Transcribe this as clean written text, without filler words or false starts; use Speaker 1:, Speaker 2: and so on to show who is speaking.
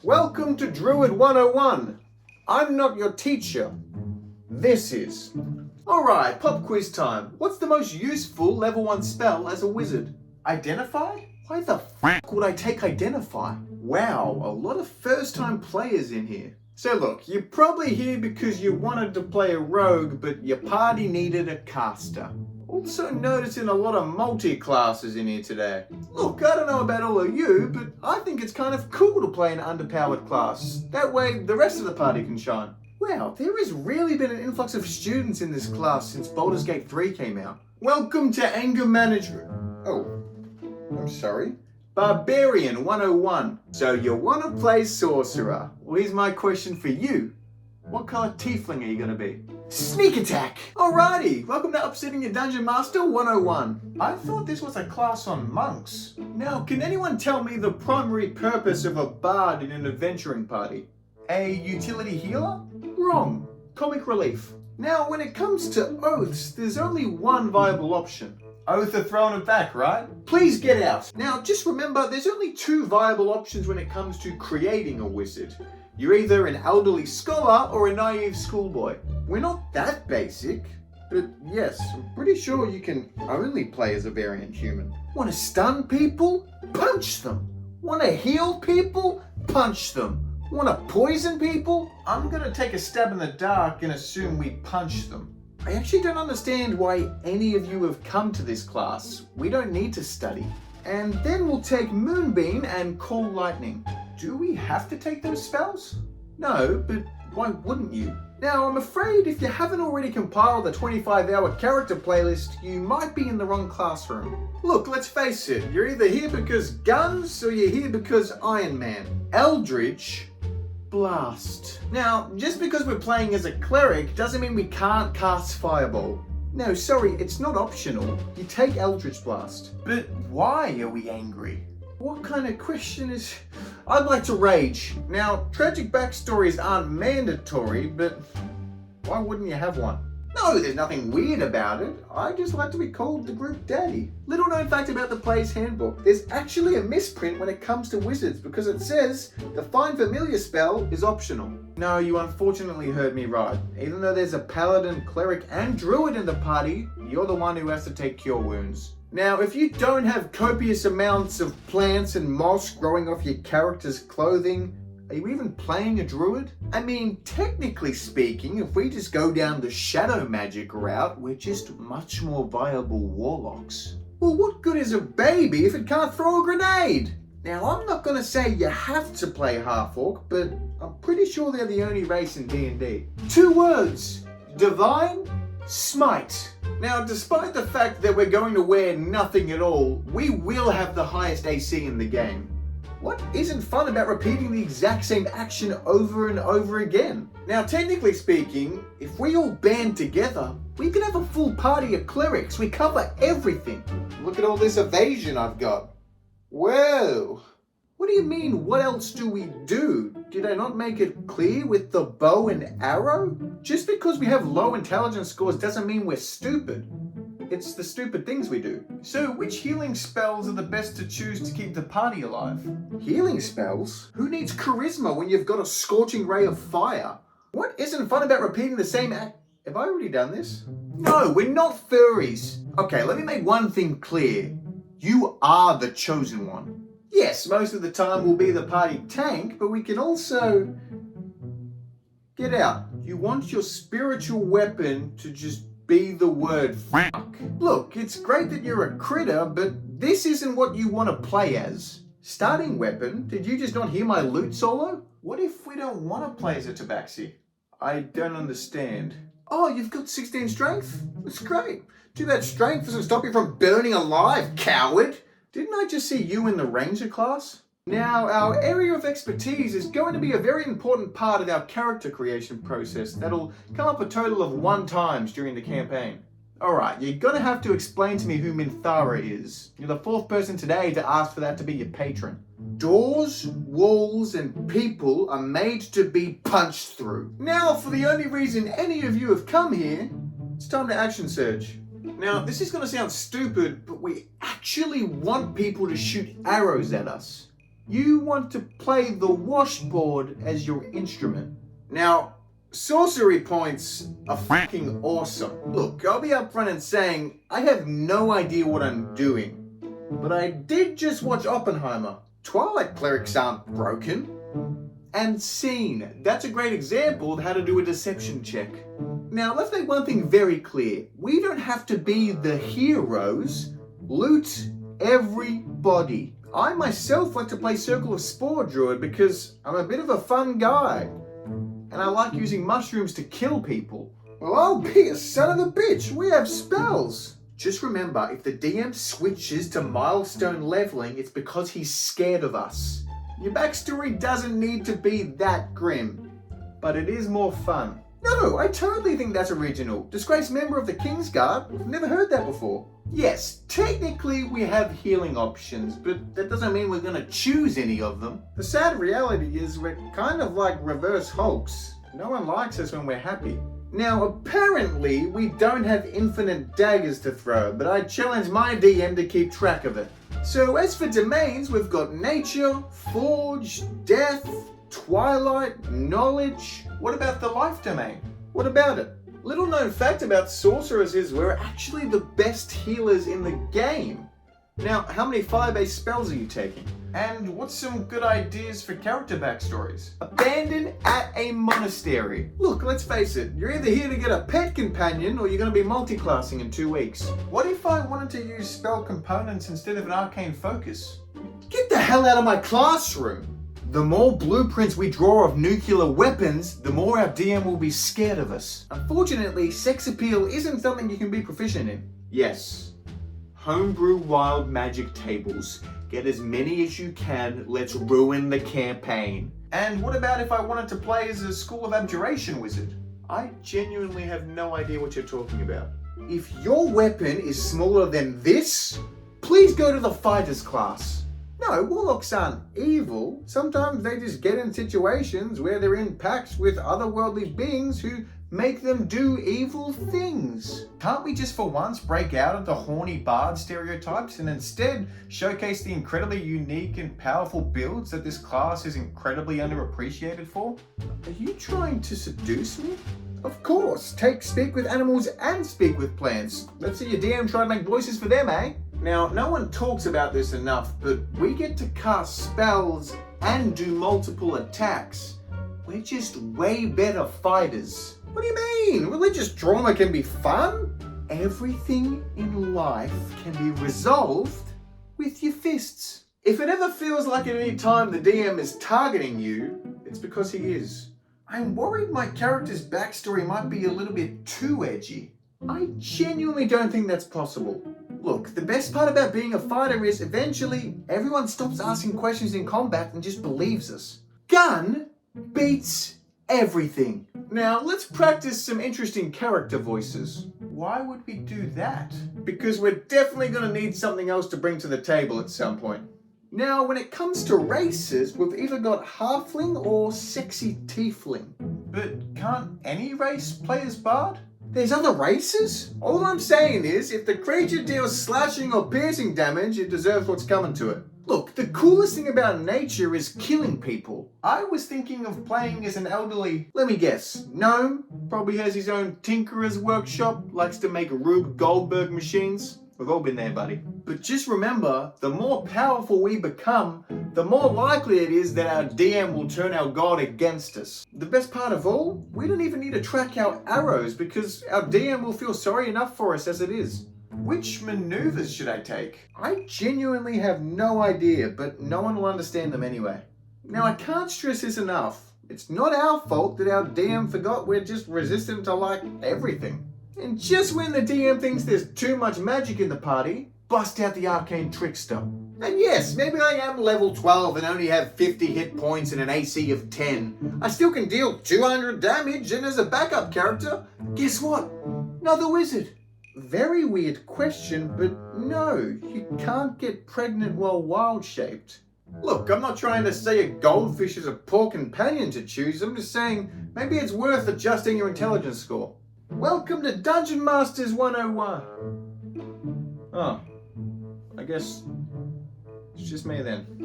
Speaker 1: Welcome to Druid 101. I'm not your teacher. This is. Alright, pop quiz time. What's the most useful level 1 spell as a wizard? Identify? Why the f*** would I take Identify? Wow, a lot of first time players in here. So look, you're probably here because you wanted to play a rogue, but your party needed a caster. Also noticing a lot of multi-classes in here today. Look, I don't know about all of you, but I think it's kind of cool to play an underpowered class. That way, the rest of the party can shine. Wow, there has really been an influx of students in this class since Baldur's Gate 3 came out. Welcome to Anger Management. Oh, I'm sorry. Barbarian 101. So you want to play Sorcerer? Well, here's my question for you. What color tiefling are you going to be? Sneak attack! Alrighty, welcome to Upsetting Your Dungeon Master 101. I thought this was a class on monks. Now, can anyone tell me the primary purpose of a bard in an adventuring party? A utility healer? Wrong. Comic relief. Now, when it comes to oaths, there's only one viable option. Oath of Throne and back, right? Please get out. Now, just remember, there's only two viable options when it comes to creating a wizard. You're either an elderly scholar or a naive schoolboy. We're not that basic, but yes, I'm pretty sure you can only play as a variant human. Want to stun people? Punch them. Want to heal people? Punch them. Want to poison people? I'm gonna take a stab in the dark and assume we punch them. I actually don't understand why any of you have come to this class. We don't need to study. And then we'll take Moonbeam and Call Lightning. Do we have to take those spells? No, but why wouldn't you? Now, I'm afraid if you haven't already compiled the 25-hour character playlist, you might be in the wrong classroom. Look, let's face it, you're either here because guns or you're here because Iron Man. Eldritch Blast. Now, just because we're playing as a cleric doesn't mean we can't cast Fireball. No, sorry, it's not optional. You take Eldritch Blast. But why are we angry? What kind of question is... I'd like to rage. Now, tragic backstories aren't mandatory, but why wouldn't you have one? No, there's nothing weird about it. I just like to be called the group daddy. Little known fact about the player's handbook. There's actually a misprint when it comes to wizards because it says the Find Familiar spell is optional. No, you unfortunately heard me right. Even though there's a paladin, cleric, and druid in the party, you're the one who has to take cure wounds. Now, if you don't have copious amounts of plants and moss growing off your character's clothing, are you even playing a druid? I mean, technically speaking, if we just go down the shadow magic route, we're just much more viable warlocks. Well, what good is a baby if it can't throw a grenade? Now, I'm not gonna say you have to play half-orc, but I'm pretty sure they're the only race in D&D. 2 words: Divine Smite. Now, despite the fact that we're going to wear nothing at all, we will have the highest AC in the game. What isn't fun about repeating the exact same action over and over again? Now, technically speaking, if we all band together, we can have a full party of clerics. We cover everything. Look at all this evasion I've got. Whoa. What do you mean, what else do we do? Did I not make it clear with the bow and arrow? Just because we have low intelligence scores doesn't mean we're stupid. It's the stupid things we do. So, which healing spells are the best to choose to keep the party alive? Healing spells? Who needs charisma when you've got a scorching ray of fire? What isn't fun about repeating the same act? Have I already done this? No, we're not furries. Okay, let me make one thing clear. You are the chosen one. Yes, most of the time we'll be the party tank, but we can also... Get out. You want your spiritual weapon to just be the word fuck. Look, it's great that you're a critter, but this isn't what you want to play as. Starting weapon? Did you just not hear my lute solo? What if we don't want to play as a tabaxi? I don't understand. Oh, you've got 16 strength? That's great. Too bad strength doesn't stop you from burning alive, coward. Didn't I just see you in the ranger class? Now, our area of expertise is going to be a very important part of our character creation process that'll come up a total of 1 time during the campaign. Alright, you're gonna have to explain to me who Minthara is. You're the 4th person today to ask for that to be your patron. Doors, walls, and people are made to be punched through. Now, for the only reason any of you have come here, it's time to action surge. Now, this is gonna sound stupid, but we actually want people to shoot arrows at us. You want to play the washboard as your instrument. Now, sorcery points are fucking awesome. Look, I'll be upfront and saying I have no idea what I'm doing. But I did just watch Oppenheimer. Twilight clerics aren't broken. And scene. That's a great example of how to do a deception check. Now, let's make one thing very clear. We don't have to be the heroes. Loot everybody. I myself like to play Circle of Spore Druid because I'm a bit of a fun guy. And I like using mushrooms to kill people. Well, I'll be a son of a bitch. We have spells. Just remember, if the DM switches to milestone leveling, it's because he's scared of us. Your backstory doesn't need to be that grim, but it is more fun. No, I totally think that's original. Disgraced member of the Kingsguard? I've never heard that before. Yes, technically we have healing options, but that doesn't mean we're gonna choose any of them. The sad reality is we're kind of like reverse Hulks. No one likes us when we're happy. Now, apparently we don't have infinite daggers to throw, but I challenge my DM to keep track of it. So as for domains, we've got nature, forge, death, twilight, knowledge. What about the life domain? What about it? Little known fact about sorcerers is we're actually the best healers in the game. Now, how many fire-based spells are you taking? And what's some good ideas for character backstories? Abandoned at a monastery. Look, let's face it, you're either here to get a pet companion or you're going to be multi-classing in 2 weeks. What if I wanted to use spell components instead of an arcane focus? Get the hell out of my classroom! The more blueprints we draw of nuclear weapons, the more our DM will be scared of us. Unfortunately, sex appeal isn't something you can be proficient in. Yes. Homebrew wild magic tables. Get as many as you can, let's ruin the campaign. And what about if I wanted to play as a School of Abjuration wizard? I genuinely have no idea what you're talking about. If your weapon is smaller than this, please go to the fighters class. No, warlocks aren't evil. Sometimes they just get in situations where they're in pacts with otherworldly beings who make them do evil things. Can't we just for once break out of the horny bard stereotypes and instead showcase the incredibly unique and powerful builds that this class is incredibly underappreciated for? Are you trying to seduce me? Of course, take speak with animals and speak with plants. Let's see your DM try to make voices for them, eh? Now, no one talks about this enough, but we get to cast spells and do multiple attacks. We're just way better fighters. What do you mean? Religious trauma can be fun? Everything in life can be resolved with your fists. If it ever feels like at any time the DM is targeting you, it's because he is. I'm worried my character's backstory might be a little bit too edgy. I genuinely don't think that's possible. Look, the best part about being a fighter is eventually everyone stops asking questions in combat and just believes us. Gun beats everything. Now, let's practice some interesting character voices. Why would we do that? Because we're definitely going to need something else to bring to the table at some point. Now, when it comes to races, we've either got halfling or sexy tiefling. But can't any race play as bard? There's other races? All I'm saying is, if the creature deals slashing or piercing damage, it deserves what's coming to it. Look, the coolest thing about nature is killing people. I was thinking of playing as an elderly, let me guess, gnome? Probably has his own tinkerer's workshop, likes to make Rube Goldberg machines. We've all been there, buddy. But just remember, the more powerful we become, the more likely it is that our DM will turn our god against us. The best part of all, we don't even need to track our arrows because our DM will feel sorry enough for us as it is. Which maneuvers should I take? I genuinely have no idea, but no one will understand them anyway. Now, I can't stress this enough. It's not our fault that our DM forgot we're just resistant to like everything. And just when the DM thinks there's too much magic in the party, bust out the arcane trickster. And yes, maybe I am level 12 and only have 50 hit points and an AC of 10. I still can deal 200 damage, and as a backup character, guess what? Another wizard. Very weird question, but no, you can't get pregnant while wild-shaped. Look, I'm not trying to say a goldfish is a poor companion to choose. I'm just saying maybe it's worth adjusting your intelligence score. Welcome to Dungeon Masters 101. Oh, I guess it's just me then.